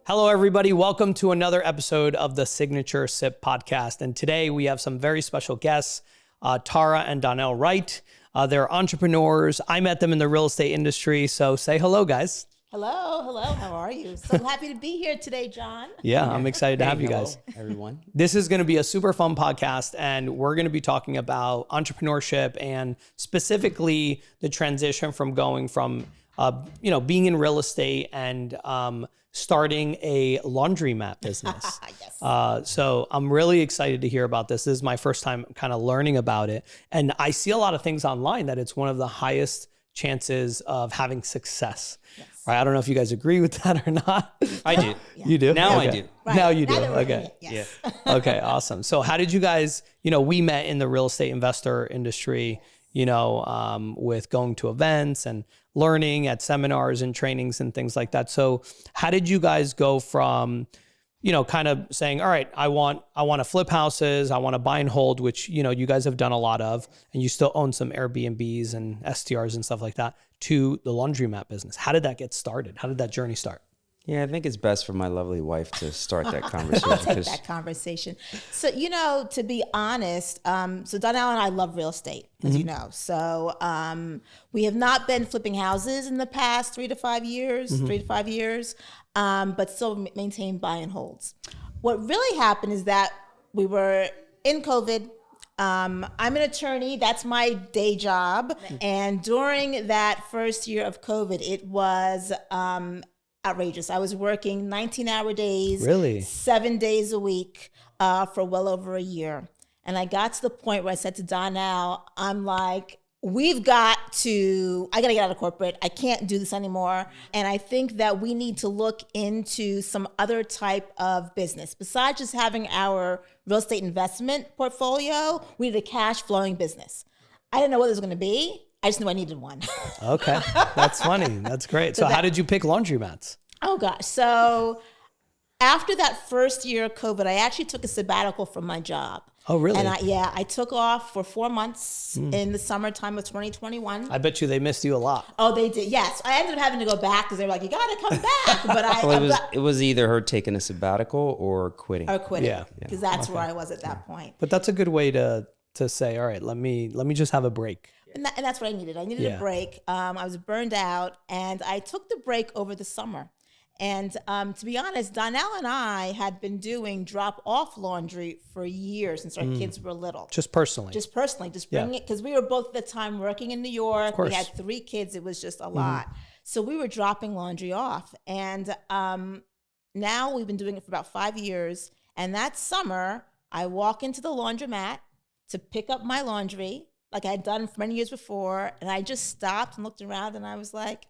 Hello, everybody. Welcome to another episode of the Signature Sip podcast. And today we have some very special guests, Tahra and Donnell Wright. They're entrepreneurs. I met them in the real estate industry. So say hello, guys. Hello. How are you? So happy to be here today, John. Yeah, I'm excited to have you guys. Everyone. This is going to be a super fun podcast, and we're going to be talking about entrepreneurship and specifically the transition from going from, being in real estate and starting a laundromat business. Yes. So I'm really excited to hear about this. This is my first time kind of learning about it. And I see a lot of things online that it's one of the highest chances of having success. Yes. Right? I don't know if you guys agree with that or not. I do. Yeah. You do? Now Okay. I do. Right. Now you do. Now that we're in Okay. it, yes. Yeah. Okay, awesome. So how did you guys, we met in the real estate investor industry, with going to events and learning at seminars and trainings and things like that. So how did you guys go from, kind of saying, all right, I want to flip houses, I want to buy and hold, which, you guys have done a lot of, and you still own some Airbnbs and STRs and stuff like that, to the laundromat business. How did that get started? How did that journey start? Yeah, I think it's best for my lovely wife to start that conversation. I'll take that conversation. So, to be honest, so Donnell and I love real estate, as you know. So we have not been flipping houses in the past 3 to 5 years, but still maintain buy and holds. What really happened is that we were in COVID. I'm an attorney. That's my day job. And during that first year of COVID, it was outrageous. I was working 19-hour days, Really? 7 days a week for well over a year. And I got to the point where I said to Donnell, I'm like, I got to get out of corporate. I can't do this anymore. And I think that we need to look into some other type of business. Besides just having our real estate investment portfolio, we need a cash flowing business. I didn't know what it was going to be. I just knew I needed one. Okay, that's funny. That's great. So how did you pick laundromats? Oh gosh. So after that first year of COVID, I actually took a sabbatical from my job. Oh, really? And I took off for 4 months in the summertime of 2021. I bet you they missed you a lot. Oh, they did. Yes. I ended up having to go back because they were like, you got to come back. But it was either her taking a sabbatical or quitting. or quitting. Yeah. Because that's where I was at that point. But that's a good way to say, all right, let me just have a break. And that's what I needed. I needed Yeah. a break. I was burned out, and I took the break over the summer. And to be honest, Donnell and I had been doing drop-off laundry for years since our kids were little. Just personally. Just bringing it, because we were both at the time working in New York. Of course. We had 3 kids. It was just a lot. So we were dropping laundry off. And now we've been doing it for about 5 years. And that summer, I walk into the laundromat to pick up my laundry, like I had done for many years before. And I just stopped and looked around, and I was like,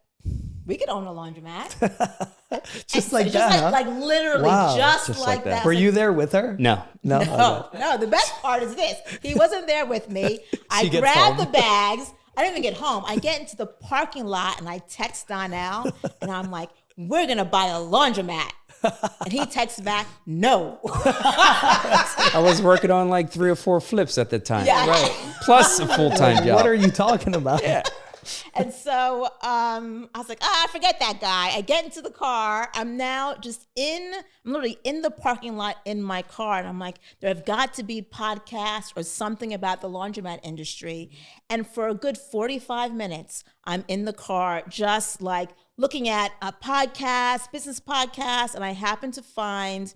we could own a laundromat. Just like that, huh? Like literally, Wow. just like that. Were you there with her? No. No? No, the best part is this. He wasn't there with me. I She gets grabbed home. the bags. I didn't even get home. I get into the parking lot and I text Donnell and I'm like, we're going to buy a laundromat. And he texts back, no. I was working on like 3 or 4 flips at the time. Yeah. Right. Plus a full-time job. What are you talking about? Yeah. And so I was like, forget that guy. I get into the car. I'm now I'm literally in the parking lot in my car. And I'm like, there have got to be podcasts or something about the laundromat industry. And for a good 45 minutes, I'm in the car just like looking at a podcast, business podcast. And I happened to find,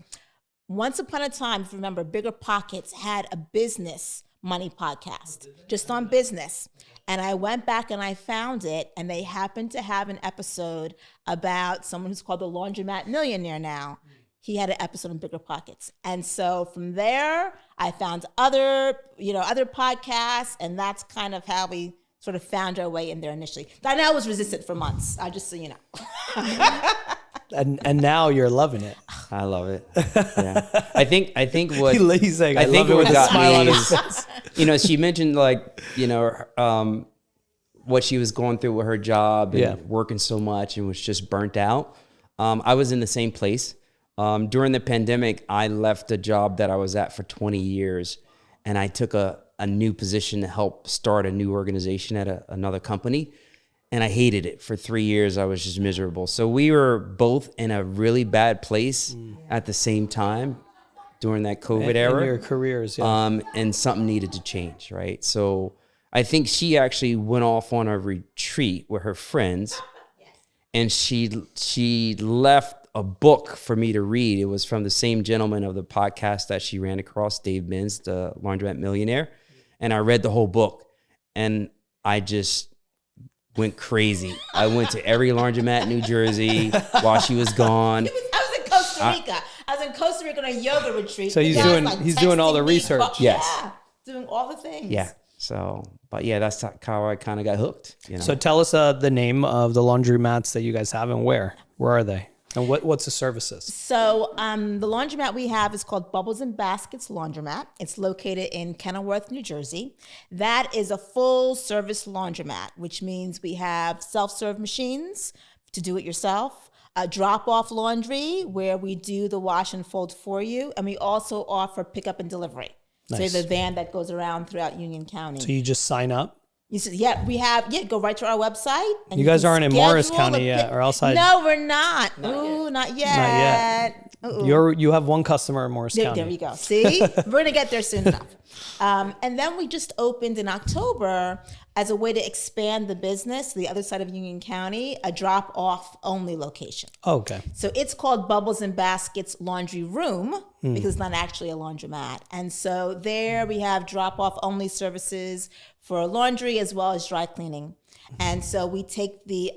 once upon a time, if you remember, Bigger Pockets had a business money podcast just on business. And I went back and I found it, and they happened to have an episode about someone who's called the Laundromat Millionaire now. He had an episode on Bigger Pockets. And so from there, I found other podcasts, and that's kind of how we sort of found our way in there initially. Donnell was resistant for months, just so you know. And now you're loving it. I love it. Yeah. I think what He's saying, I think love it with what a got smile on me his is, face. she mentioned what she was going through with her job and working so much and was just burnt out. I was in the same place. During the pandemic, I left a job that I was at for 20 years, and I took a new position to help start a new organization at another company. And I hated it. For 3 years, I was just miserable. So we were both in a really bad place at the same time during that COVID era. In your careers, yeah. And something needed to change, right? So I think she actually went off on a retreat with her friends, and she left a book for me to read. It was from the same gentleman of the podcast that she ran across, Dave Binns, the Laundromat Millionaire. And I read the whole book, and I just went crazy. I went to every laundromat in New Jersey while she was gone. I was in Costa Rica. I was in Costa Rica on a yoga retreat. So he's doing all the research. Yes. Yeah, doing all the things. Yeah. So, but yeah, that's how I kind of got hooked. You know? So tell us the name of the laundromats that you guys have, and where are they? And what's the services? So the laundromat we have is called Bubbles Baskets Laundromat. It's located in Kenilworth, New Jersey. That is a full service laundromat, which means we have self-serve machines to do it yourself, a drop-off laundry where we do the wash and fold for you, and we also offer pickup and delivery. Nice. So the van that goes around throughout Union County. So you just sign up? You said, go right to our website. And you guys aren't in Morris schedule County yet, or else I... No, we're not. Not yet. You have one customer in Morris County. There we go. See? We're going to get there soon enough. And then we just opened in October as a way to expand the business, the other side of Union County, a drop-off only location. Oh, okay. So it's called Bubbles Baskets Laundry Room because it's not actually a laundromat. And so there we have drop-off only services for laundry as well as dry cleaning. And so we take the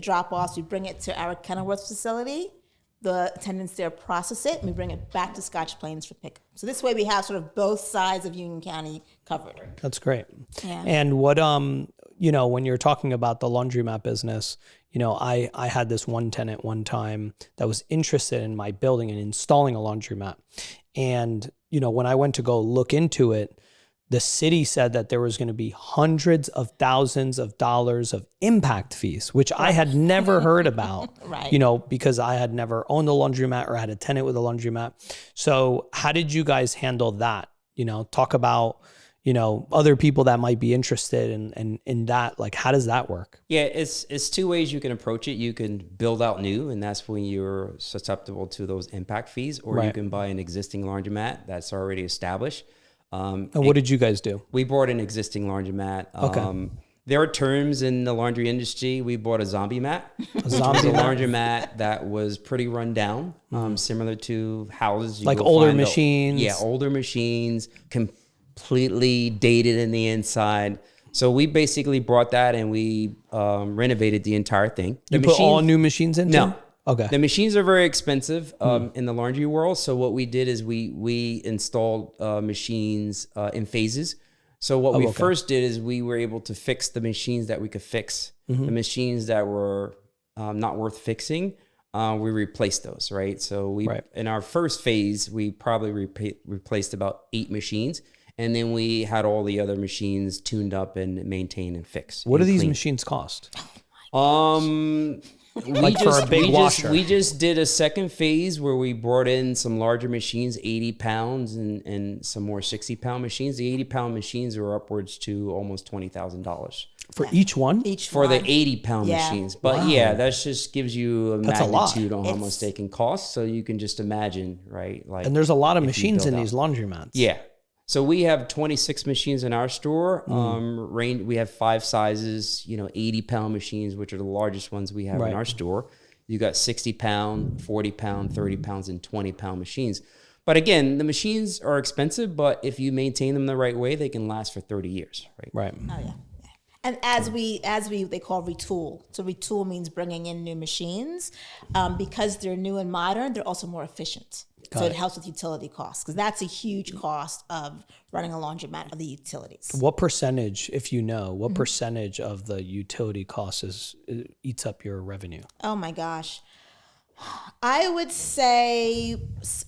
drop-offs, we bring it to our Kenilworth facility. The attendants there process it, and we bring it back to Scotch Plains for pickup. So this way we have sort of both sides of Union County covered. That's great. Yeah. And what, when you're talking about the laundromat business, I had this one tenant one time that was interested in my building and installing a laundromat. And, when I went to go look into it, the city said that there was going to be hundreds of thousands of dollars of impact fees, which I had never heard about, Right. Because I had never owned a laundromat or had a tenant with a laundromat. So how did you guys handle that? Talk about, other people that might be interested in that. Like, how does that work? Yeah, it's two ways you can approach it. You can build out new, and that's when you're susceptible to those impact fees, or you can buy an existing laundromat that's already established. And what did you guys do? We bought an existing laundromat. Okay. There are terms in the laundry industry. We bought a zombie mat. A zombie mat? Laundromat that was pretty run down, similar to houses. Like older machines? Older machines, completely dated in the inside. So we basically brought that and we renovated the entire thing. You put all new machines into it? No. Okay. The machines are very expensive in the laundry world. So what we did is we installed machines in phases. So what we first did is we were able to fix the machines that we could fix. The machines that were not worth fixing, we replaced those, right? So in our first phase, we probably replaced about 8 machines. And then we had all the other machines tuned up and maintained and fixed. What do these machines cost? For a big washer. We just did a second phase where we brought in some larger machines, 80 pounds, and some more 60-pound machines. The 80-pound machines are upwards to almost $20,000. For each one? For the 80-pound machines. But that just gives you a magnitude on how much they can cost. So you can just imagine, right? Like, and there's a lot of machines in these laundromats. Yeah. So we have 26 machines in our store. We have 5 sizes, 80-pound machines, which are the largest ones we have in our store. You got 60-pound, 40-pound, 30-pounds, and 20-pound machines. But again, the machines are expensive, but if you maintain them the right way, they can last for 30 years, right? Right. Oh, yeah. And as we they call retool. So retool means bringing in new machines. Because they're new and modern, they're also more efficient. So it helps with utility costs, because that's a huge cost of running a laundromat, of the utilities. What percentage, if you know, what percentage of the utility costs eats up your revenue? Oh my gosh. I would say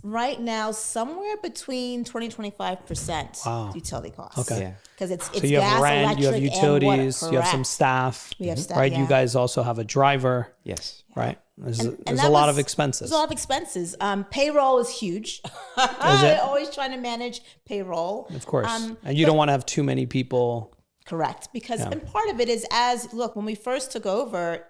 right now somewhere between 20-25% utility costs. Okay. Because it's so you gas, have rent, electric, you have utilities, and water. you have some staff. We have staff, right? You guys also have a driver. Yes. Right? There's And a that lot of was- expenses. There's a lot of expenses. Payroll is huge. Is it? Always trying to manage payroll. Of course. And you don't want to have too many people. Correct. Because, and part of it is look, when we first took over,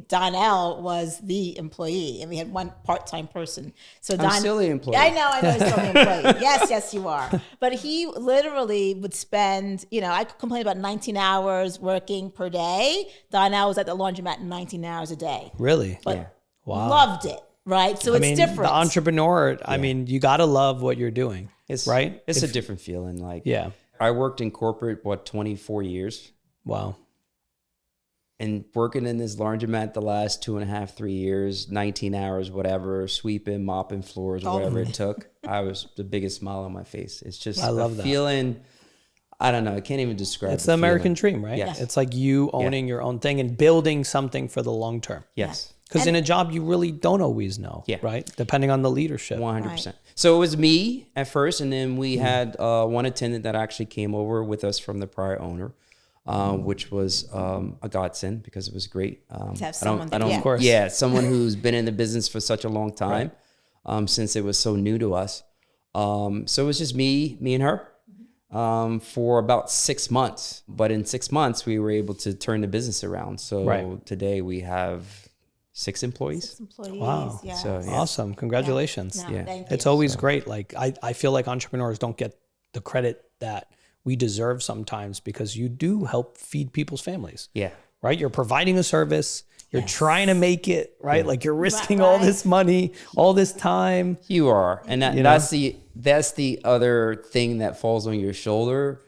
Donnell was the employee and we had one part-time person. So I'm still the employee. I know he's still the employee. Yes, you are. But he literally would spend, I could complain about 19 hours working per day. Donnell was at the laundromat 19 hours a day. Really? But Wow. loved it, right? So it's different. The entrepreneur, I mean, you got to love what you're doing, right? It's a different feeling. Like, Yeah. I worked in corporate, 24 years. Wow. And working in this laundromat the last 2.5, 3 years, 19 hours, whatever, sweeping, mopping floors, whatever it took, I was the biggest smile on my face. It's just I love that feeling. I don't know. I can't even describe. It's the American dream, right? Yes. It's like you owning your own thing and building something for the long term. Yes. Because in a job, you really don't always know, right? Depending on the leadership. 100%. So it was me at first, and then we had one attendant that actually came over with us from the prior owner, which was a godsend because it was great. To have someone that- Of course. Yeah, someone who's been in the business for such a long time, since it was so new to us. So it was just me and her for about 6 months. But in 6 months, we were able to turn the business around. So today we have 6 employees. 6 employees. Wow. Yeah. So Awesome. Congratulations. No, thank you. It's always great. Like I feel like entrepreneurs don't get the credit that we deserve sometimes because you do help feed people's families. Yeah. Right? You're providing a service. You're trying to make it, right? Like you're risking all this money, all this time. You are. And that's the other thing that falls on your shoulder,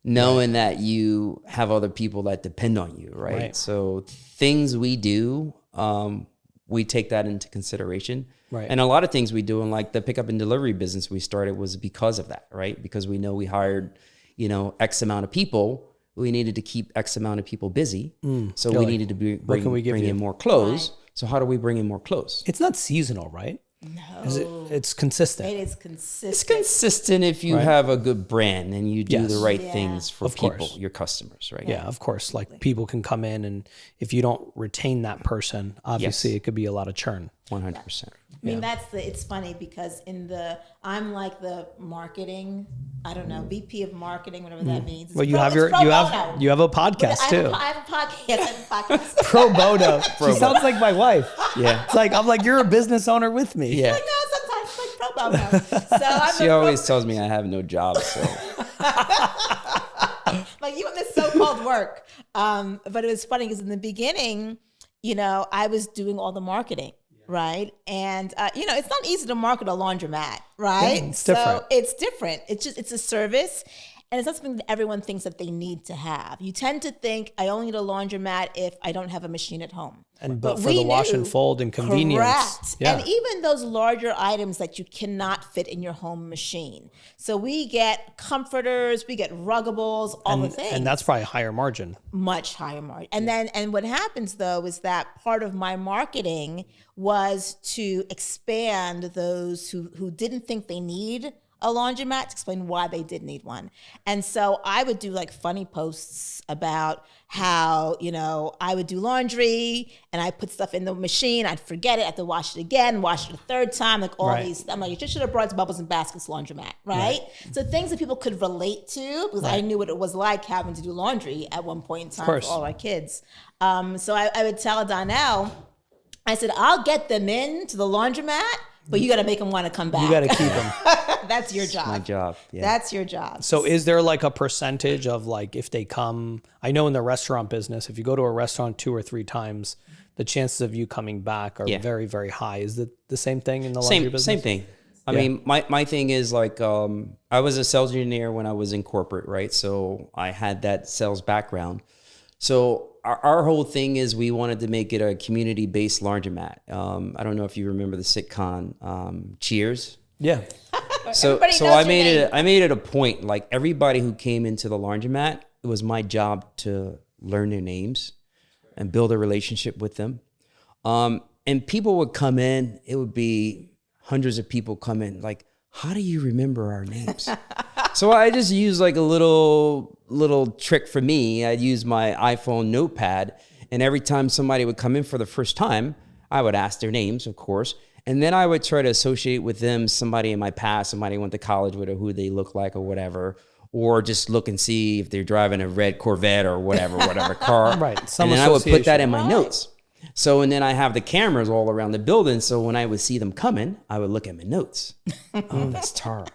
knowing that you have other people that depend on you, right? So things we do, we take that into consideration. Right. And a lot of things we do in like the pickup and delivery business we started was because of that, right? Because we know we hired, X amount of people. We needed to keep X amount of people busy. So we needed to bring in more clothes. Right. So how do we bring in more clothes? It's not seasonal, right? No. It's consistent. It is consistent. It's consistent if you have a good brand and you do the right things for people, your customers, right? Yeah, of course. Like people can come in and if you don't retain that person, obviously it could be a lot of churn. 100%. I mean, it's funny because I'm like the marketing, I don't know, VP of marketing, whatever that means. Well, you have a podcast too. I have a podcast. Pro bono. She sounds like my wife. Yeah. It's like, I'm like, you're a business owner with me. Yeah. Like, no, sometimes it's like pro bono. So She always tells me I have no job, so. Like you and this so-called work. But it was funny because in the beginning, I was doing all the marketing. Right. And, it's not easy to market a laundromat, right? Yeah, it's different. So it's different. It's a service. And it's not something that everyone thinks that they need to have. You tend to think, I only need a laundromat if I don't have a machine at home. But for the wash and fold and convenience. Correct. Yeah. And even those larger items that you cannot fit in your home machine. So we get comforters, we get ruggables, all the things. And that's probably a higher margin. Much higher margin. And what happens though is that part of my marketing was to expand those who didn't think they need a laundromat, to explain why they did need one. And so I would do like funny posts about how, I would do laundry and I put stuff in the machine, I'd forget it, I have to wash it again, wash it a third time, like all these. I'm like, you just should have brought it to Bubbles and Baskets Laundromat, right? So things that people could relate to, because I knew what it was like having to do laundry at one point in time for all our kids. So I would tell Donnell, I said, I'll get them into the laundromat, but you got to make them want to come back. You got to keep them. That's your job. My job. Yeah. That's your job. So is there like a percentage of like if they come, I know in the restaurant business, if you go to a restaurant 2 or 3 times, the chances of you coming back are very, very high. Is it the same thing in the laundry business? Same thing. I mean, my thing is like, I was a sales engineer when I was in corporate, right? So I had that sales background. So our whole thing is we wanted to make it a community-based laundromat. I don't know if you remember the sitcom Cheers. Yeah. So I made it a point, like everybody who came into the laundromat, it was my job to learn their names and build a relationship with them. And people would come in, it would be hundreds of people come in, like, how do you remember our names? So I just used like a little trick for me. I'd use my iPhone notepad, and every time somebody would come in for the first time, I would ask their names, of course. And then I would try to associate with them somebody in my past, somebody I went to college with or who they look like or whatever. Or just look and see if they're driving a red Corvette or whatever car. Right. And then I would put that in my notes. So, and then I have the cameras all around the building. So when I would see them coming, I would look at my notes. Oh, that's Tahra.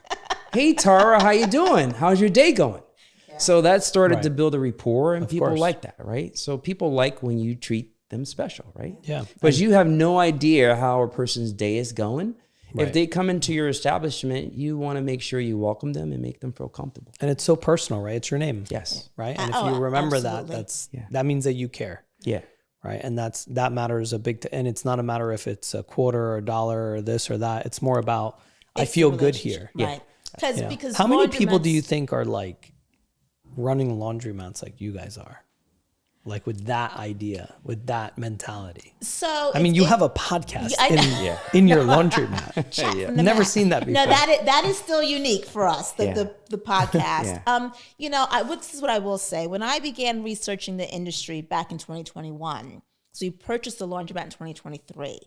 Hey, Tahra, how you doing? How's your day going? Yeah. So that started to build a rapport, and people like that, right? So people like when you treat them special, right? Yeah. Because you have no idea how a person's day is going. Right. If they come into your establishment, you want to make sure you welcome them and make them feel comfortable. And it's so personal, right? It's your name. Yes. Right. And if you remember that means that you care. Yeah. Right. And that matters a big, and it's not a matter if it's a quarter or a dollar or this or that. It's more about, I feel good here. Right. Because how many people do you think are like running laundromats like you guys are? Like with that idea, with that mentality. So I mean, you have a podcast in your laundromat. Never seen that before. No, that is still unique for us, the podcast. This is what I will say. When I began researching the industry back in 2021, so we purchased the laundromat in 2023.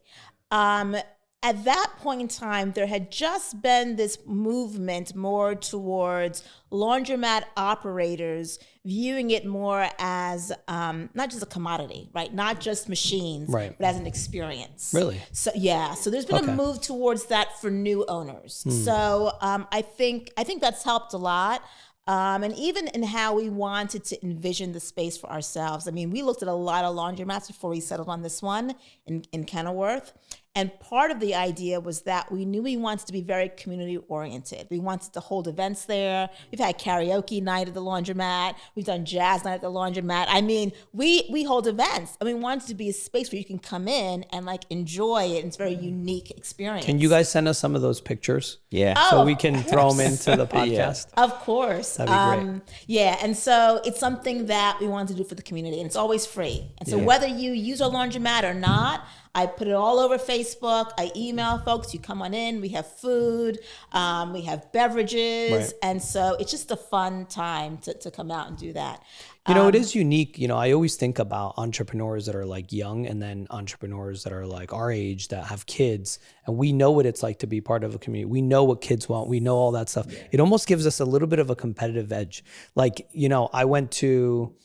At that point in time, there had just been this movement more towards laundromat operators viewing it more as not just a commodity, right? Not just machines, right, but as an experience. Really? So so there's been a move towards that for new owners. So I think that's helped a lot. And even in how we wanted to envision the space for ourselves. I mean, we looked at a lot of laundromats before we settled on this one in Kenilworth. And part of the idea was that we knew we wanted to be very community oriented. We wanted to hold events there. We've had karaoke night at the laundromat. We've done jazz night at the laundromat. I mean, we hold events, and we wanted to be a space where you can come in and like enjoy it. And it's a very unique experience. Can you guys send us some of those pictures? Yeah. So we can throw them into the podcast. Of course. That'd be great. Yeah. And so it's something that we want to do for the community, and it's always free. And so whether you use our laundromat or not, I put it all over Facebook. I email folks. You come on in. We have food. We have beverages. Right. And so it's just a fun time to come out and do that. You know, it is unique. You know, I always think about entrepreneurs that are like young and then entrepreneurs that are like our age that have kids. And we know what it's like to be part of a community. We know what kids want. We know all that stuff. It almost gives us a little bit of a competitive edge. Like, you know, I went to,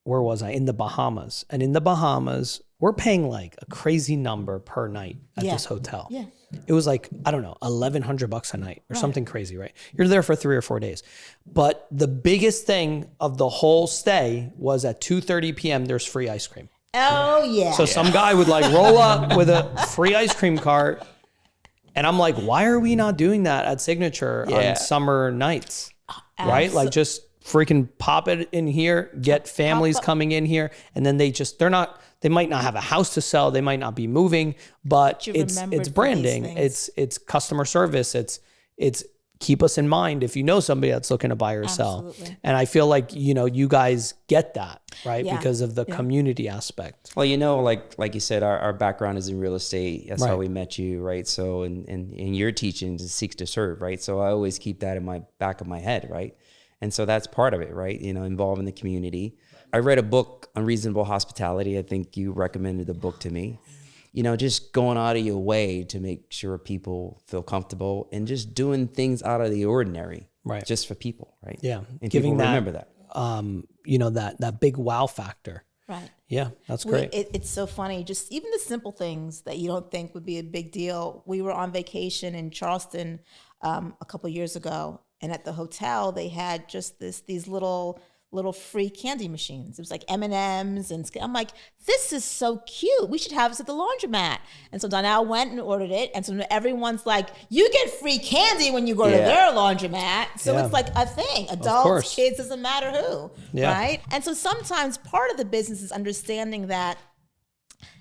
where was I? In the Bahamas. And in the Bahamas, we're paying like a crazy number per night at this hotel. Yeah. It was like, I don't know, $1,100 a night or something crazy, right? You're there for 3 or 4 days. But the biggest thing of the whole stay was at 2:30 p.m. there's free ice cream. Oh, yeah. So some guy would like roll up with a free ice cream cart. And I'm like, why are we not doing that at Signature on summer nights? Right? Like just freaking pop it in here, get families coming in here. And then they might not have a house to sell. They might not be moving, but it's branding. It's customer service. It's keep us in mind if you know somebody that's looking to buy or sell. And I feel like, you know, you guys get that, right? Yeah. Because of the community aspect. Well, you know, like you said, our background is in real estate. That's how we met you, right? So, and your teachings is seek to serve, right? So I always keep that in my back of my head, right? And so that's part of it, right? You know, involving the community. I read a book, Unreasonable Hospitality. I think you recommended the book to me. You know, just going out of your way to make sure people feel comfortable and just doing things out of the ordinary, right? Just for people, right? Yeah, and giving people remember that. You know, that big wow factor. Right. Yeah, that's great. It's so funny. Just even the simple things that you don't think would be a big deal. We were on vacation in Charleston a couple of years ago, and at the hotel they had just these little free candy machines. It was like M&Ms, and I'm like, this is so cute. We should have this at the laundromat. And so Donnell went and ordered it. And so everyone's like, you get free candy when you go to their laundromat. So it's like a thing. Adults, kids, doesn't matter who, right? And so sometimes part of the business is understanding that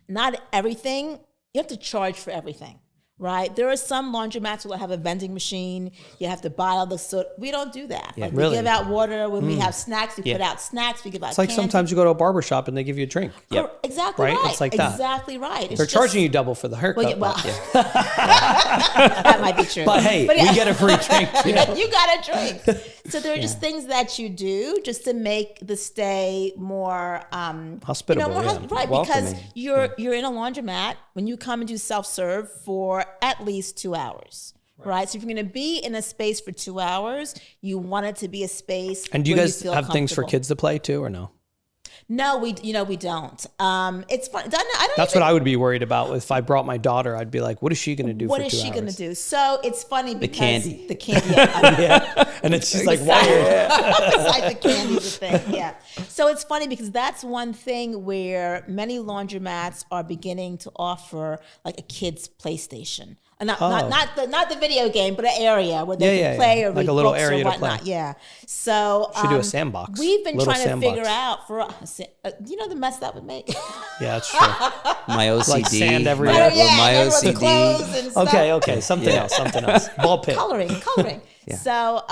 not everything, you have to charge for everything. Right? There are some laundromats that have a vending machine. You have to buy all the soot. We don't do that. Yeah, like we give out water. When we have snacks, we put out snacks. We give out It's like candy. Sometimes you go to a barbershop and they give you a drink. Yep. Exactly right. It's like that. Exactly right. They're charging you double for the haircut. That might be true. But hey, we get a free drink. You got a drink. So there are just things that you do just to make the stay more hospitable, right? Because Welcoming. you're in a laundromat when you come and do self-serve for at least 2 hours. Right. So if you're going to be in a space for 2 hours, you want it to be a space. And do you where guys feel have things for comfortable. kids to play too, or no? No, we don't. It's fun. That's what I would be worried about. If I brought my daughter, I'd be like, what is she going to do for 2 hours? What is she going to do? So it's funny because candy. The candy. Yeah. And it's just like, wired. Besides the candy, the thing. Yeah. So it's funny because that's one thing where many laundromats are beginning to offer like a kid's PlayStation. Not the video game, but an area where they can play or like read a little books area or to whatnot. play. Yeah. So Should do a sandbox. We've been Little trying sandbox. to figure out you know the mess that would make. Yeah, that's true. My OCD. Like sand everywhere. My everyone's OCD. clothes and stuff. Okay. Something else. Ball pit. Coloring. Yeah. So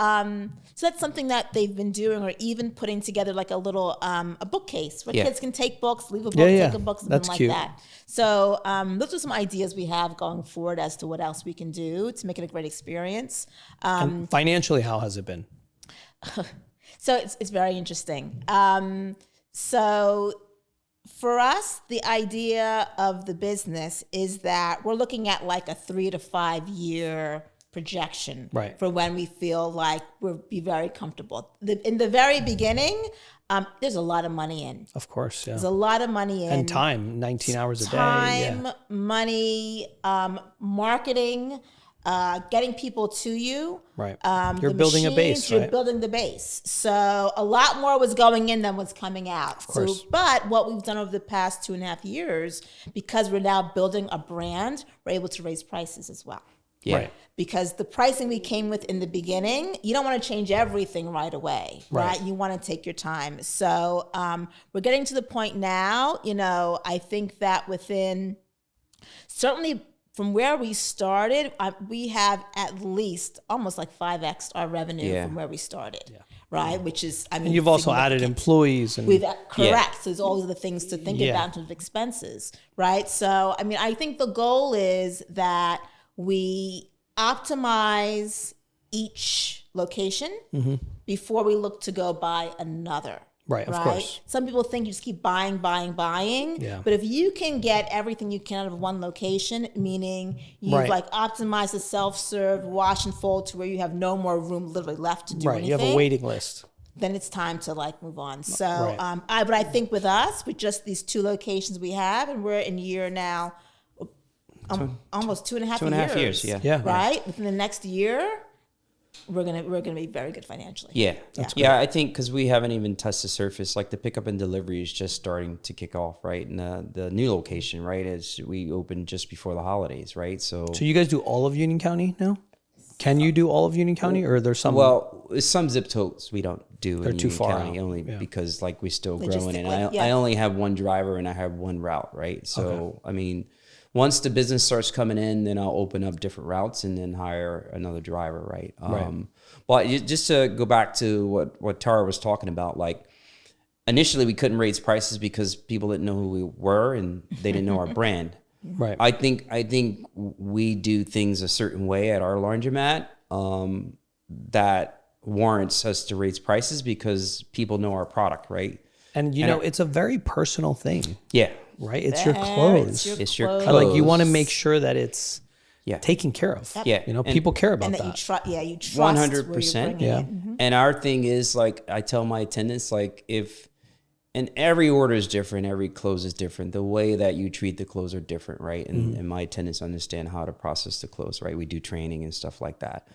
that's something that they've been doing, or even putting together like a little a bookcase where kids can take books, leave a book, take a book, something That's like cute. that. So those are some ideas we have going forward as to what else we can do to make it a great experience. And financially, how has it been? So it's very interesting. So for us, the idea of the business is that we're looking at like a 3 to 5 year projection for when we feel like we'll be very comfortable. In the very beginning, there's a lot of money in. Of course, yeah. There's a lot of money in. And time, 19 hours a day. Time, money, marketing, getting people to you. Right. You're building a base, You're right? building the base. So a lot more was going in than was coming out. Of course. But what we've done over the past 2.5 years, because we're now building a brand, we're able to raise prices as well. Yeah. Right. Because the pricing we came with in the beginning, you don't want to change everything right away, right? You want to take your time. So we're getting to the point now, I think that certainly from where we started, we have at least almost like 5x our revenue from where we started, right? Which is, And you've also added employees. And Correct. So there's all of the things to think about in terms of expenses, right? So, I think the goal is that we optimize each location before we look to go buy another. Right, of course. Some people think you just keep buying. Yeah. But if you can get everything you can out of one location, meaning you've like optimized the self-serve wash and fold to where you have no more room literally left to do anything. You have a waiting list. Then it's time to move on. So, but I think with us, with just these 2 locations we have, and we're in year now, almost 2.5 years. Yeah. Right. Within the next year, we're gonna be very good financially. Yeah. I think because we haven't even touched the surface, like the pickup and delivery is just starting to kick off, right? And the new location, right, is we opened just before the holidays, right? So you guys do all of Union County now? Can you do all of Union County, or there's some? Well, some zip codes we don't do in too Union far County out. only because we're still growing, and Logistically, I only have one driver and I have one route, right? So once the business starts coming in, then I'll open up different routes and then hire another driver, right? But just to go back to what Tara was talking about, like initially we couldn't raise prices because people didn't know who we were and they didn't know our brand. Right. I think we do things a certain way at our laundromat that warrants us to raise prices because people know our product, right? And it's a very personal thing. Yeah. Right? It's your clothes. It's your Like clothes. you want to make sure that it's taken care of. Yeah. People care about And that. you trust 100%. Yeah. And our thing is, like, I tell my attendants, like, and every order is different, every close is different. The way that you treat the clothes are different, right? And my attendants understand how to process the clothes, right? We do training and stuff like that.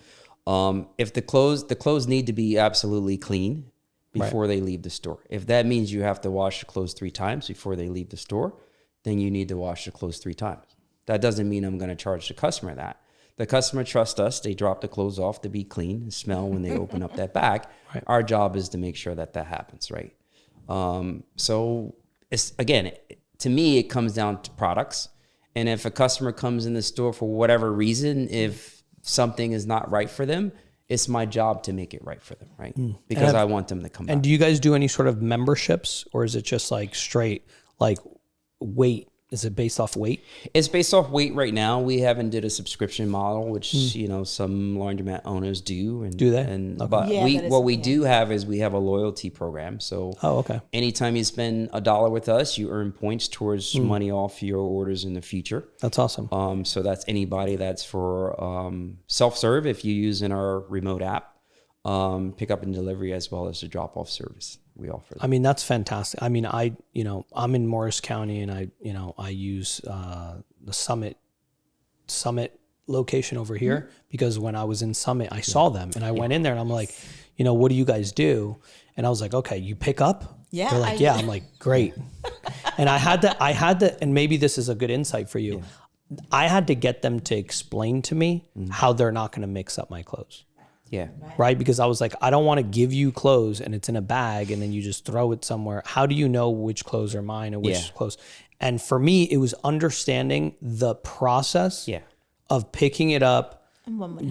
If the clothes need to be absolutely clean before they leave the store. If that means you have to wash the clothes 3 times before they leave the store, then you need to wash the clothes 3 times. That doesn't mean I'm going to charge the customer that. The customer trusts us. They drop the clothes off to be clean and smell when they open up that bag. Right. Our job is to make sure that happens, right? So it's, again, to me, it comes down to products. And if a customer comes in the store for whatever reason, if something is not right for them, it's my job to make it right for them, right? Because I want them to come back. And do you guys do any sort of memberships, or is it just like straight, like weight is it based off weight? It's based off weight right now. We haven't did a subscription model, which some laundromat owners do. And, do they? And okay. but what we do have is we have a loyalty program. So okay. Anytime you spend $1 with us, you earn points towards money off your orders in the future. That's awesome. So that's anybody that's for self-serve if you use in our remote app, pickup and delivery as well as the drop-off service. We offer that. I mean, that's fantastic. I mean, I'm in Morris County and I use the Summit location over here because when I was in Summit, I saw them and I went in there and I'm like, what do you guys do? And I was like, okay, you pick up? Yeah. They're like, yeah. I'm like, great. And I had to, and maybe this is a good insight for you. Yeah. I had to get them to explain to me how they're not going to mix up my clothes. Yeah. Right. Because I was like, I don't want to give you clothes and it's in a bag and then you just throw it somewhere. How do you know which clothes are mine and which clothes? And for me, it was understanding the process of picking it up,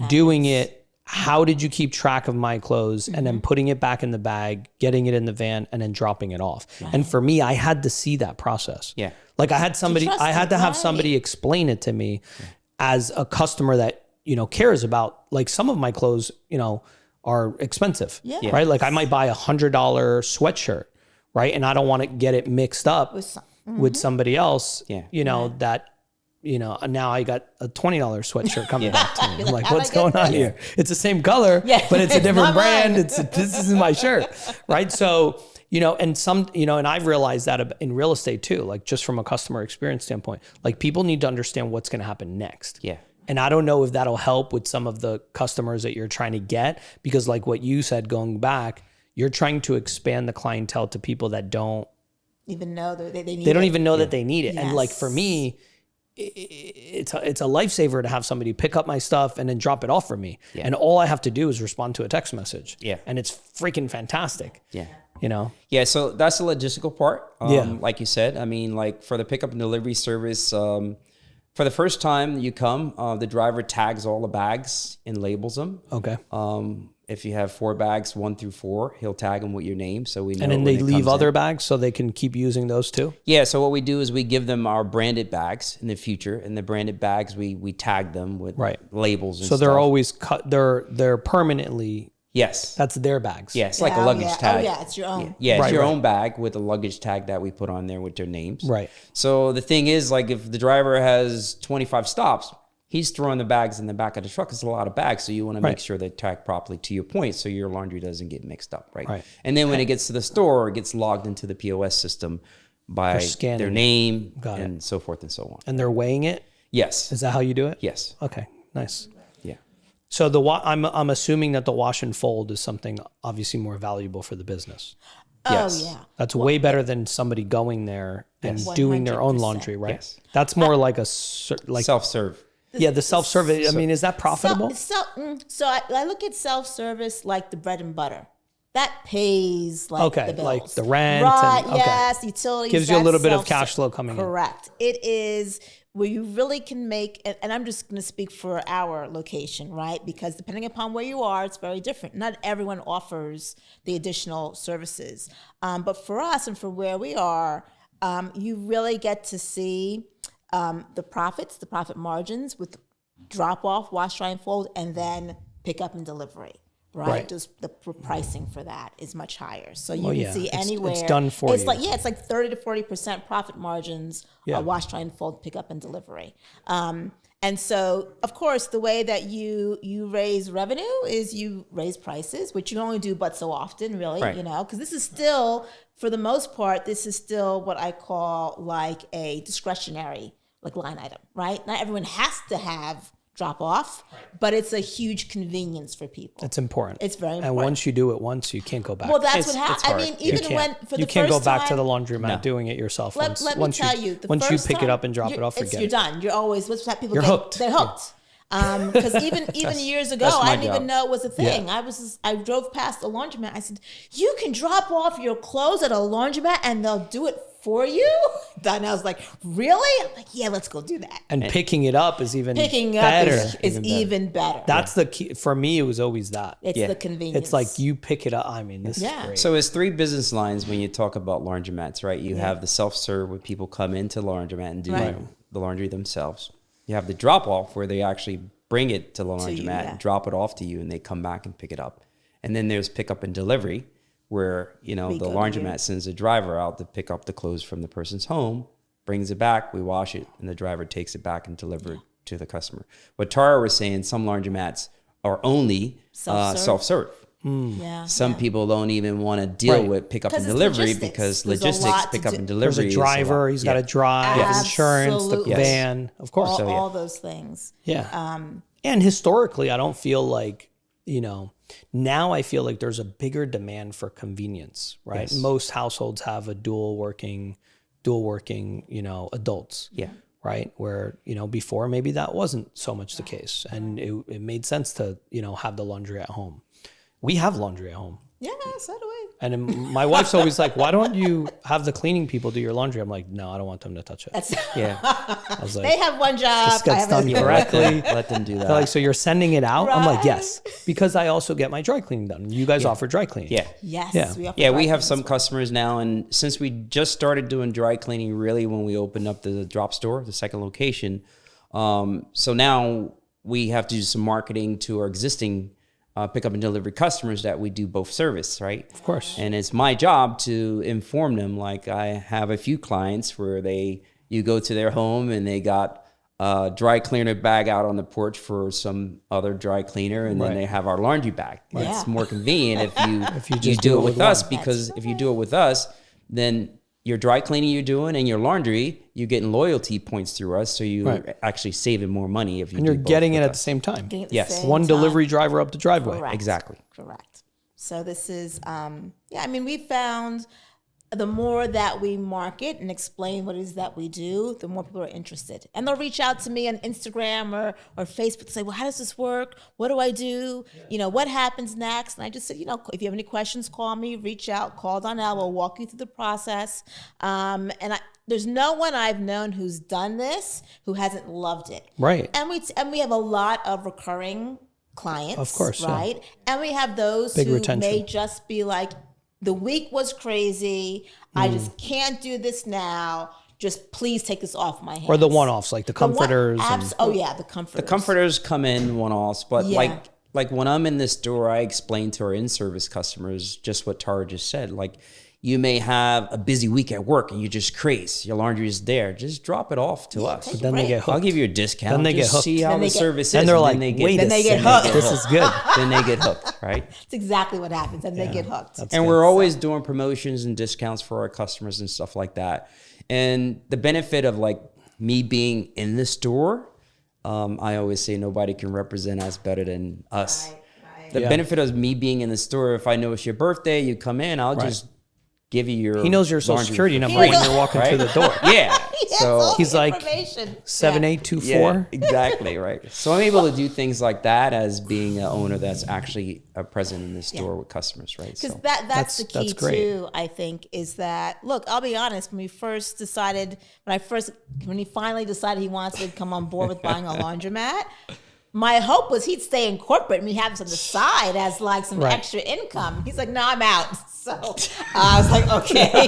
doing it. How did you keep track of my clothes and then putting it back in the bag, getting it in the van and then dropping it off? Right. And for me, I had to see that process. Yeah. Like I had to have somebody explain it to me as a customer that, cares about, like some of my clothes, are expensive, right? Like I might buy $100 sweatshirt, right? And I don't want to get it mixed up with somebody else, that, now I got a $20 sweatshirt coming back to me. I'm like, what's going on here? It's the same color, but it's a different brand. This is my shirt, right? So, and I've realized that in real estate too, like just from a customer experience standpoint, like people need to understand what's going to happen next. Yeah. And I don't know if that'll help with some of the customers that you're trying to get, because like what you said, going back, you're trying to expand the clientele to people that don't even know that they need it. They don't even know that they need it. Yes. And like for me, it's a lifesaver to have somebody pick up my stuff and then drop it off for me. Yeah. And all I have to do is respond to a text message. Yeah. And it's freaking fantastic. Yeah. Yeah. So that's the logistical part. Like you said, I mean, like for the pickup and delivery service, for the first time you come, the driver tags all the bags and labels them. Okay. If you have 4 bags, 1 through 4, he'll tag them with your name, so we know. And then they leave other bags so they can keep using those too? Yeah. So what we do is we give them our branded bags in the future, and the branded bags we tag them with labels and stuff. So they're always cut. They're permanently. Yes. That's their bags. Yeah, it's like a luggage tag. Oh, yeah, it's your own. Yeah, it's your own bag with a luggage tag that we put on there with their names. Right. So the thing is, like, if the driver has 25 stops, he's throwing the bags in the back of the truck. It's a lot of bags, so you want to make sure they're tagged properly to your point so your laundry doesn't get mixed up, right? And then when it gets to the store, it gets logged into the POS system by their name and so forth and so on. And they're weighing it? Yes. Is that how you do it? Yes. Okay, nice. So I'm assuming that the wash and fold is something obviously more valuable for the business. Yes. Oh, yeah. That's way better than somebody going there and doing their own laundry, right? Yes. That's more like a self-serve. Yeah, the self-service. I mean, is that profitable? So I look at self-service like the bread and butter. That pays like the bills. Like the rent. Right, yes, utilities. Gives you a little bit of cash flow coming in. Correct. It is where you really can make, and I'm just going to speak for our location, right? Because depending upon where you are, it's very different. Not everyone offers the additional services. But for us and for where we are, you really get to see the profit margins with drop off, wash, dry, and fold, and then pick up and delivery. Right. Just the pricing for that is much higher. So you can see anywhere. It's done for you. It's like 30 to 40% profit margins, wash, dry, and fold, pick up, and delivery. And so, of course, the way that you raise revenue is you raise prices, which you only do but so often, really, because this is still, for the most part, this is still what I call like a discretionary line item, right? Not everyone has to have drop off, but it's a huge convenience for people. It's important. It's very important. And once you do it once, you can't go back. Well, that's what happens. I mean, even when for the first time, you can't go back to the laundromat doing it yourself. Let me tell you, once you pick it up and drop it off, forget it. You're done. You're always people. You're hooked. They're hooked. Because even years ago, that's my I didn't job. even know it was a thing. Yeah. I drove past a laundromat. I said, "You can drop off your clothes at a laundromat and they'll do it for you?" Donnell was like, "Really?" I'm like, "Yeah, let's go do that." And picking it up is even Picking up better. is even better. That's the key. For me, it was always that. It's the convenience. It's like you pick it up. I mean, this is great. So it's 3 business lines when you talk about laundromats, right? You have the self-serve where people come into the laundromat and do the laundry themselves. You have the drop-off where they actually bring it to the laundromat and drop it off to you, and they come back and pick it up. And then there's pickup and delivery where, the laundromat sends a driver out to pick up the clothes from the person's home, brings it back, we wash it, and the driver takes it back and delivers it to the customer. What Tahra was saying, some laundromats are only self-serve. Yeah. Some people don't even want to deal with pickup and delivery because There's a logistics, lot to pickup do. and There's delivery. a driver. He's got to drive, insurance, the Absolutely. van, of course. all those things. Yeah. And historically, I don't feel like, now I feel like there's a bigger demand for convenience, right? Yes. Most households have a dual working, adults. Yeah. Right. Where, before maybe that wasn't so much the case. And it made sense to, have the laundry at home. We have laundry at home. Yeah, so do we. And then my wife's always like, why don't you have the cleaning people do your laundry? I'm like, no, I don't want them to touch it. I was like, They have one job. this gets done correctly. Let them do that. They're like, so you're sending it out? I'm like, Right. yes, because I also get my dry cleaning done. You guys offer dry cleaning. Yeah. Yes. Yeah. We have some customers now, and since we just started doing dry cleaning, really when we opened up the drop store, the second location, so now we have to do some marketing to our existing pickup and delivery customers that we do both service, right? Of course. And it's my job to inform them. Like I have a few clients where you go to their home and they got a dry cleaner bag out on the porch for some other dry cleaner, and then they have our laundry bag. It's more convenient if you just do it with us, one. because if you do it with us, then your dry cleaning you're doing and your laundry, you're getting loyalty points through us, so you're actually saving more money if you. And do you're both getting it with at us. the same time. Yes. One delivery driver up the driveway. Correct. Exactly. Correct. So this is, we found the more that we market and explain what it is that we do, the more people are interested. And they'll reach out to me on Instagram or Facebook to say, well, how does this work? What do I do? What happens next? And I just said, if you have any questions, call me, reach out, call Donnell. We'll walk you through the process. There's no one I've known who's done this who hasn't loved it. Right. And we have a lot of recurring clients. Of course, right? And we have those Big who retention. may just be like, the week was crazy. I just can't do this now. Just please take this off my hands. Or the one-offs, like the comforters. the comforters. The comforters come in one-offs, but like when I'm in this store, I explain to our in-service customers just what Tahra just said. Like, you may have a busy week at work and you're just crazy. Your laundry is there. Just drop it off to us. But then they get hooked. I'll give you a discount. Then they Just get hooked. see how the service is. And they're like, then wait a they get second, hooked. this is good. then they get hooked, right? That's exactly what happens. And they get hooked. And we're always doing promotions and discounts for our customers and stuff like that. And the benefit of like me being in the store, I always say nobody can represent us better than us. Right. The benefit of me being in the store, if I know it's your birthday, you come in, I'll just give you your. He knows your social laundry security for number free, when you're walking through the door. Yeah. Yes, So all He's the like, information. 7824. exactly, right. So I'm able to do things like that as being an owner that's actually present in the store with customers, right? Because So that's the key that's great. too, I think, is that, look, I'll be honest, when he finally decided he wanted to come on board with buying a laundromat, my hope was he'd stay in corporate and we have some on the side as like some extra income. He's like, no, I'm out. So I was like, okay. He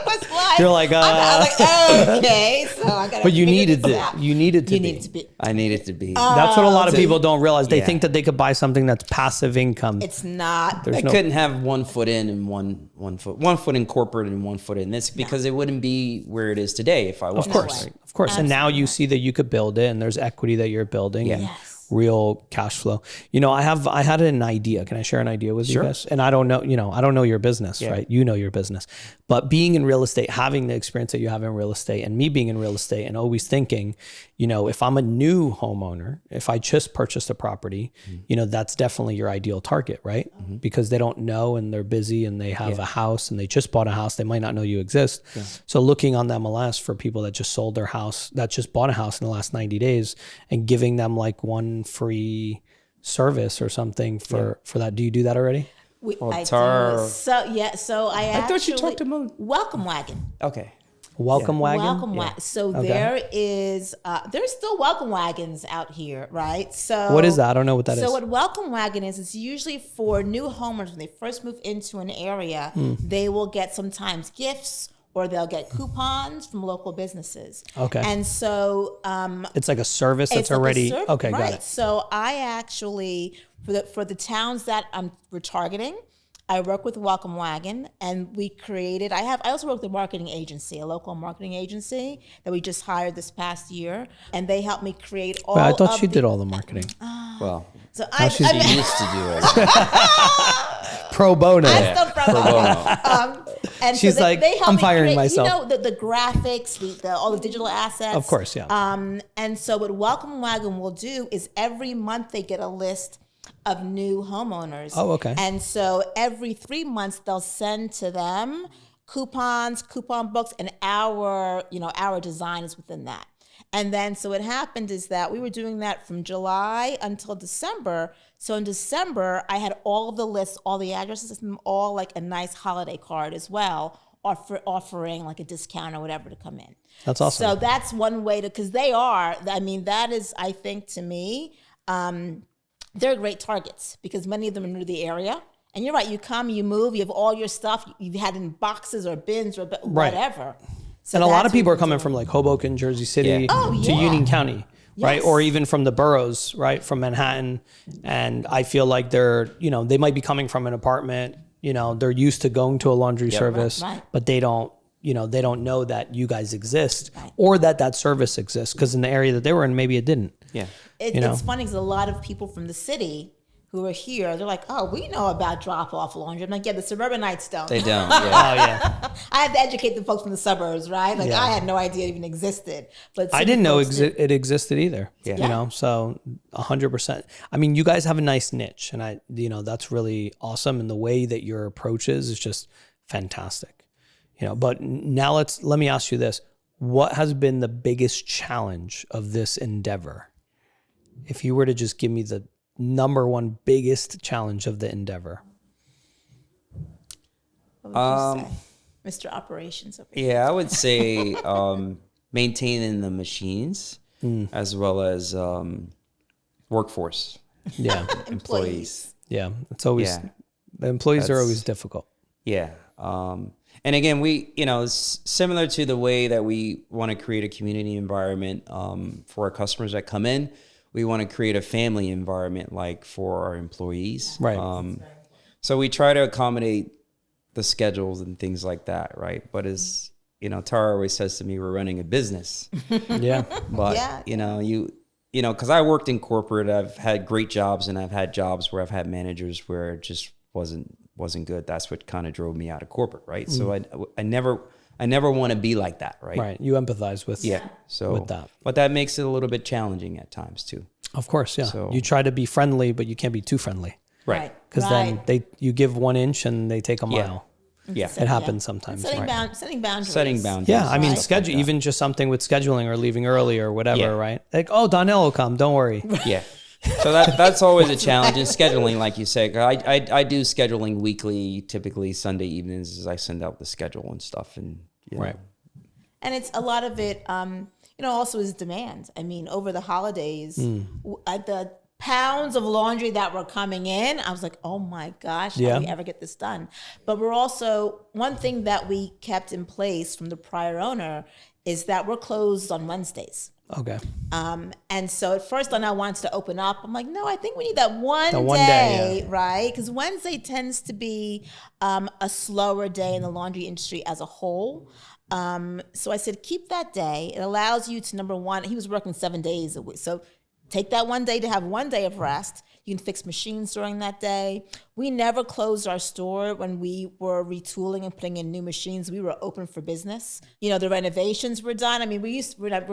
was like, You're like, I was like, okay. So I got. But you needed to. You needed to be. I need it to be. That's what a lot of people don't realize. They think that they could buy something that's passive income. It's not. I couldn't have 1 foot in and one foot in corporate and 1 foot in this because it wouldn't be where it is today if I was. Of course. And now you see that you could build it and there's equity that you're building. And real cash flow. You know, I had an idea. Can I share an idea with you guys? And I don't know, I don't know your business, right? You know your business. But being in real estate, having the experience that you have in real estate, and me being in real estate and always thinking, if I'm a new homeowner, if I just purchased a property, that's definitely your ideal target, right? Because they don't know and they're busy and they have a house and they just bought a house. They might not know you exist. So looking on the MLS for people that just sold their house, that just bought a house in the last 90 days and giving them like one free service or something for that. Do you do that already? I do. So I thought you talked about Welcome Wagon. Okay. Welcome Wagon? Welcome Wagon. So there's still Welcome Wagons out here, right? So what is that? I don't know what that is. So what Welcome Wagon is, it's usually for new homeowners when they first move into an area, they will get sometimes gifts or they'll get coupons from local businesses. Okay. And so it's like a service that's already okay, right. got it. So I actually for the towns that we're targeting, I work with Welcome Wagon, and we created. I also work with a marketing agency, a local marketing agency that we just hired this past year, and they helped me create all. I thought she did all the marketing. Well, so she used to do it. Pro bono. I'm still pro bono. And she's so they helped I'm me firing create, myself. The graphics, all the digital assets. Of course, yeah. And so what Welcome Wagon will do is every month they get a list of new homeowners. Oh, okay. And so every 3 months they'll send to them coupons, coupon books, and our design is within that. And then so what happened is that we were doing that from July until December. So in December, I had all of the lists, all the addresses, and all like a nice holiday card as well, offering like a discount or whatever to come in. That's awesome. So that's one way because that is, I think to me, they're great targets because many of them are new to the area. And you're right, you come, you move, you have all your stuff, you've had in boxes or bins or whatever. Right. So and a lot of people are coming from like Hoboken, Jersey City to Union County, right? Or even from the boroughs, right? From Manhattan. And I feel like they're, they might be coming from an apartment, they're used to going to a laundry service, but they don't know that you guys exist or that service exists because in the area that they were in, maybe it didn't. Yeah. It's funny because a lot of people from the city who are here, they're like, oh, we know about drop-off laundry. I'm like, yeah, the suburbanites don't. They don't, yeah. I have to educate the folks from the suburbs, right? Like, I had no idea it even existed. But I didn't know it existed either, so 100%. I mean, you guys have a nice niche, and that's really awesome, and the way that your approach is just fantastic. But now let me ask you this. What has been the biggest challenge of this endeavor? If you were to just give me the number one biggest challenge of the endeavor. What would you say? Mr. Operations. Yeah, I would say maintaining the machines as well as workforce. Yeah. Employees. Yeah. It's always, the employees are always difficult. Yeah. And again, it's similar to the way that we want to create a community environment for our customers that come in. We want to create a family environment like for our employees. Right. So we try to accommodate the schedules and things like that, right? But as Tahra always says to me, we're running a business. Yeah. But because I worked in corporate, I've had great jobs and I've had jobs where I've had managers where it just wasn't good. That's what kind of drove me out of corporate, right? So I never want to be like that, right? Right. You empathize with with that. But that makes it a little bit challenging at times too. Of course, yeah. So, you try to be friendly, but you can't be too friendly. Right. Because then you give 1 inch and they take a mile. Yeah. It happens sometimes. Setting boundaries. Setting boundaries. Yeah, I mean, schedule, even just something with scheduling or leaving early or whatever, right? Like, oh, Donnell will come, don't worry. Yeah. So that's always a challenge in scheduling, like you said. I do scheduling weekly, typically Sunday evenings as I send out the schedule and stuff. And right. And it's a lot of it, also is demand. I mean, over the holidays, the pounds of laundry that were coming in, I was like, oh my gosh, how do we ever get this done? But we're also, one thing that we kept in place from the prior owner is that we're closed on Wednesdays. Okay. And so at first when I wanted to open up, I'm like, no, I think we need that one day, right? Because Wednesday tends to be a slower day in the laundry industry as a whole. So I said, keep that day. It allows you to, number one, he was working 7 days a week. So take that one day to have one day of rest. You can fix machines during that day. We never closed our store when we were retooling and putting in new machines. We were open for business. You know, the renovations were done. I mean, we're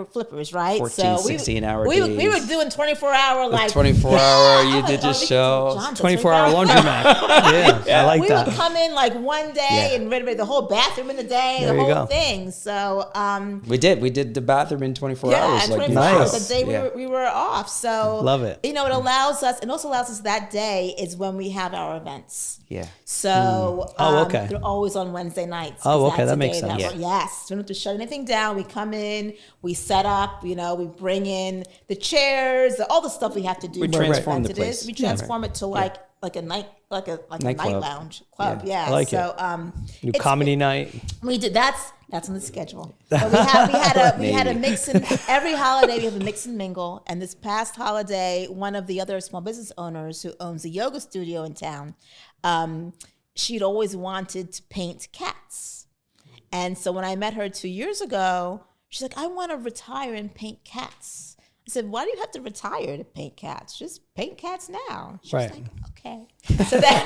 flippers, right? 14, 16-hour days. We were doing 24-hour, like 24-hour. You did your show. 24-hour laundromat. Yeah, I like that. We would come in like one day and renovate the whole bathroom in the day, the whole thing. So we did the bathroom in 24 hours. Yeah, 24 hours. The day we were off. So love it. You know, it allows us, and also allows us that day is when we have our events. Yeah. So okay. They're always on Wednesday nights. Oh, okay, that makes sense. Yes. We don't have to shut anything down. We come in, we set up, you know, we bring in the chairs, all the stuff we have to do. We transform the place. We transform it to like a night, like a night lounge club. Yeah. I like so, new comedy night. We did. That's on the schedule. But we had a mix and every holiday we have a mix and mingle. And this past holiday, one of the other small business owners who owns a yoga studio in town, she'd always wanted to paint cats. And so when I met her 2 years ago, she's like, I want to retire and paint cats. I said, why do you have to retire to paint cats? Just paint cats now. She's like, okay. So then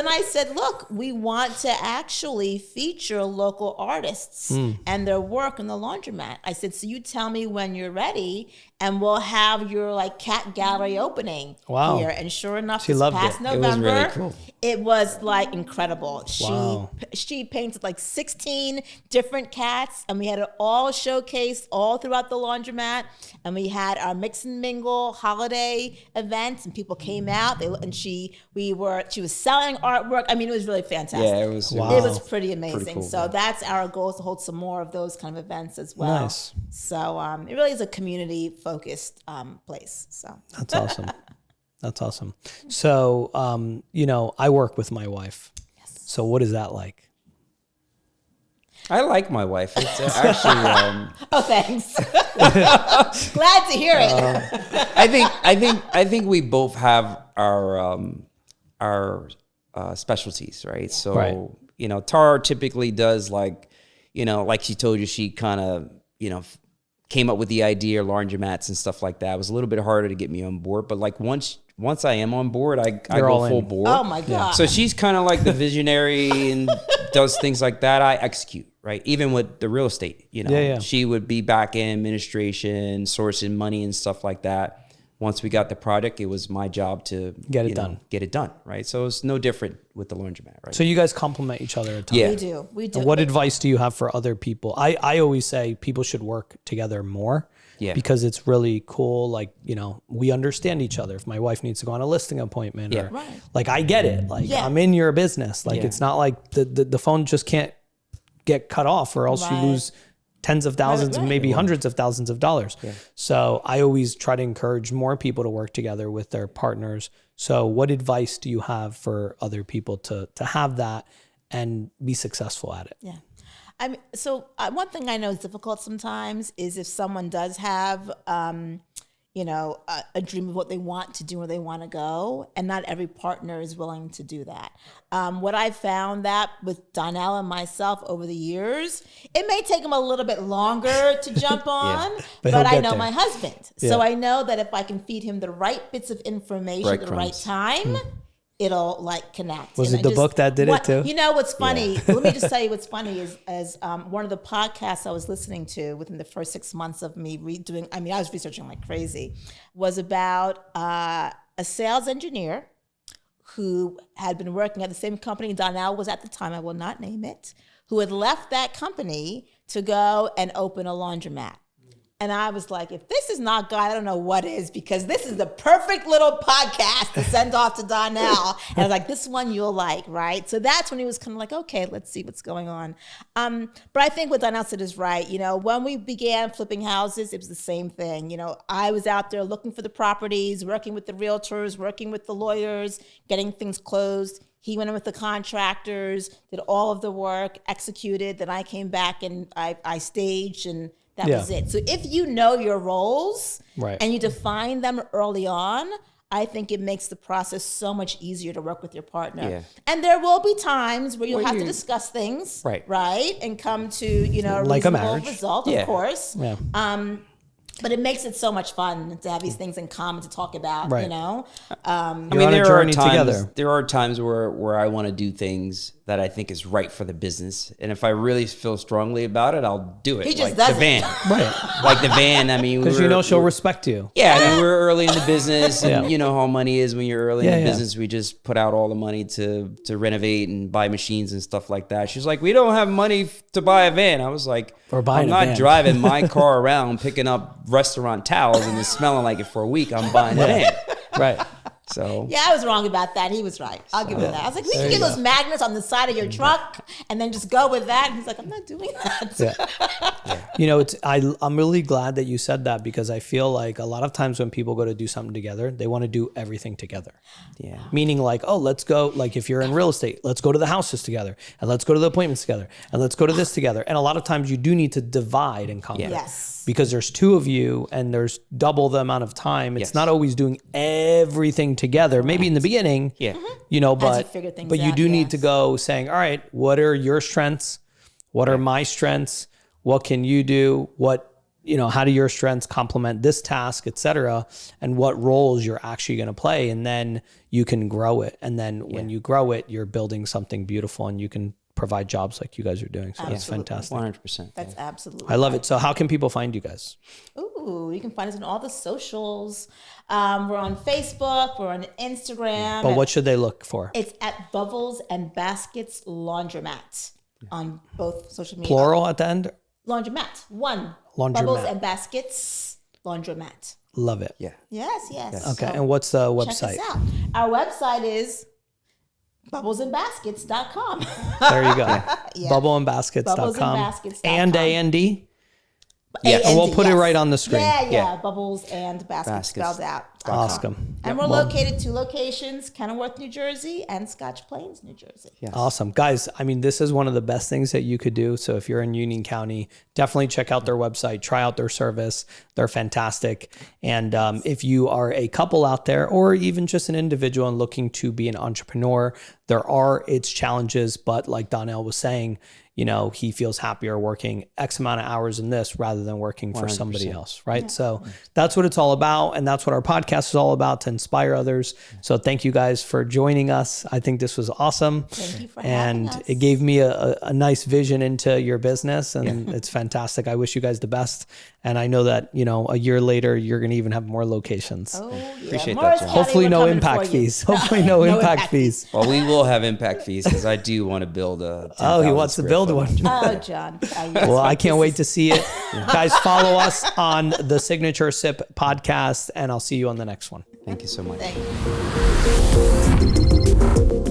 I said, look, we want to actually feature local artists and their work in the laundromat. I said, so you tell me when you're ready and we'll have your like cat gallery opening here. And sure enough, this past November, it was really cool. It was like incredible. She painted like 16 different cats and we had it all showcased all throughout the laundromat. And we had our mix and mingle holiday events and people came out. She was selling artwork. I mean, it was really fantastic. Yeah, it was. It was pretty amazing. Pretty cool, so that's our goal, is to hold some more of those kind of events as well. Nice. So it really is a community focused place. So that's awesome. That's awesome. So, you know, I work with my wife. Yes. So what is that like? I like my wife. It's actually. Oh, thanks. Glad to hear it. I think we both have our specialties, right? So you know, Tahra typically does like she told you, she kind of came up with the idea, laundromats and stuff like that. It was a little bit harder to get me on board, but like once I am on board, I go full board. Oh my God. So she's kind of like the visionary and does things like that. I execute, right? Even with the real estate, she would be back in administration, sourcing money and stuff like that. Once we got the project, it was my job to get it done, right? So it's no different with the laundromat, right? So you guys complement each other at times. Yeah. We do. And what advice do you have for other people? I always say people should work together more. Yeah. Because it's really cool. Like, we understand each other. If my wife needs to go on a listing appointment or like, I get it. Like I'm in your business. Like it's not like the phone just can't get cut off or else you lose tens of thousands and maybe hundreds of thousands of dollars. Yeah. So I always try to encourage more people to work together with their partners. So what advice do you have for other people to have that and be successful at it? Yeah. I mean, so one thing I know is difficult sometimes is if someone does have, a dream of what they want to do, where they want to go, and not every partner is willing to do that. What I found that with Donnell and myself over the years, it may take him a little bit longer to jump on, but I know my husband. Yeah. So I know that if I can feed him the right bits of information at the right time, it'll like connect. Was it the book that did it too? You know what's funny? Yeah. Let me just tell you what's funny is one of the podcasts I was listening to within the first 6 months of me redoing. I mean, I was researching like crazy. Was about a sales engineer who had been working at the same company Donnell was at the time. I will not name it. Who had left that company to go and open a laundromat. And I was like, if this is not God, I don't know what is, because this is the perfect little podcast to send off to Donnell. And I was like, this one you'll like, right? So that's when he was kind of like, okay, let's see what's going on. But I think what Donnell said is right. When we began flipping houses, it was the same thing. I was out there looking for the properties, working with the realtors, working with the lawyers, getting things closed. He went in with the contractors, did all of the work, executed. Then I came back and I staged, and that was it. So if you know your roles and you define them early on, I think it makes the process so much easier to work with your partner. Yeah. And there will be times where you'll have to discuss things, right? And come to, a like reasonable result, of course. Yeah. But it makes it so much fun to have these things in common to talk about, Right. you know? I You're mean, on a there are journey times. together. There are times where I want to do things that I think is right for the business, and if I really feel strongly about it, I'll do it. He just like does the it. van, Right. like the van. I mean, Because you know she'll respect you. Yeah, I mean, we're early in the business, and Yeah. you know how money is when you're early in Yeah, the yeah. business. We just put out all the money to renovate and buy machines and stuff like that. She's like, we don't have money to buy a van. I was like, Or buying I'm a not van. driving my car around picking up restaurant towels and it's smelling like it for a week. I'm buying a van. Right. So Yeah, I was wrong about that. He was right. I'll give him that. I was like, we can get those magnets on the side of your truck and then just go with that. And he's like, I'm not doing that. Yeah. You know, I'm really glad that you said that, because I feel like a lot of times when people go to do something together, they want to do everything together. yeah, Meaning like, oh, let's go, like if you're in real estate, let's go to the houses together, and let's go to the appointments together, and let's go to this together. And a lot of times you do need to divide and conquer. Yes. Because there's two of you and there's double the amount of time. It's Yes. not always doing everything together. Maybe in the beginning, yeah, you know, you but figure things you out, do need yes. to go saying, all right, what are your strengths? What are my strengths? What can you do? What, you know, how do your strengths complement this task, et cetera? And what roles you're actually going to play. And then you can grow it. And then when you grow it, you're building something beautiful, and you can provide jobs like you guys are doing. So that's fantastic. 100%. That's absolutely I love it. So how can people find you guys? Ooh, you can find us on all the socials. We're on Facebook. We're on Instagram. But what should they look for? It's at Bubbles and Baskets Laundromat on both social media. Plural at the end? Laundromat. One. Laundromat. Bubbles and Baskets Laundromat. Love it. Yeah. Yes. Okay. So And what's the check website? us out. Our website is bubblesandbaskets.com. There you go. Yeah. Bubbleandbaskets.com. Bubblesandbaskets.com. And A-N-D. Yeah. And we'll put it yes. right on the screen. Yeah. Yeah. Bubbles and Baskets Baskets. spelled out. Awesome. And we're located 2 locations, Kenilworth, New Jersey and Scotch Plains, New Jersey. Yes. Awesome. Guys, I mean, this is one of the best things that you could do. So if you're in Union County, definitely check out their website, try out their service. They're fantastic. And if you are a couple out there, or even just an individual and looking to be an entrepreneur, there are its challenges. But like Donnell was saying, you know, he feels happier working X amount of hours in this rather than working for somebody else, right? So that's what it's all about. And that's what our podcast is all about, to inspire others. So thank you guys for joining us. I think this was awesome. Thank you for having us. And it gave me a nice vision into your business, and it's fantastic. I wish you guys the best. And I know that, you know, a year later, you're going to even have more locations. Oh, yeah. Appreciate that, Morris John. County, Hopefully we're no coming impact for you. fees. Hopefully no impact fees. Well, we will have impact fees because I do want to build a. Oh, he 10,000 wants to square build foot one. Oh, John. Well, I can't wait to see it. Guys, follow us on the Signature Sip podcast, and I'll see you on the next one. Thank you so much. Thank you.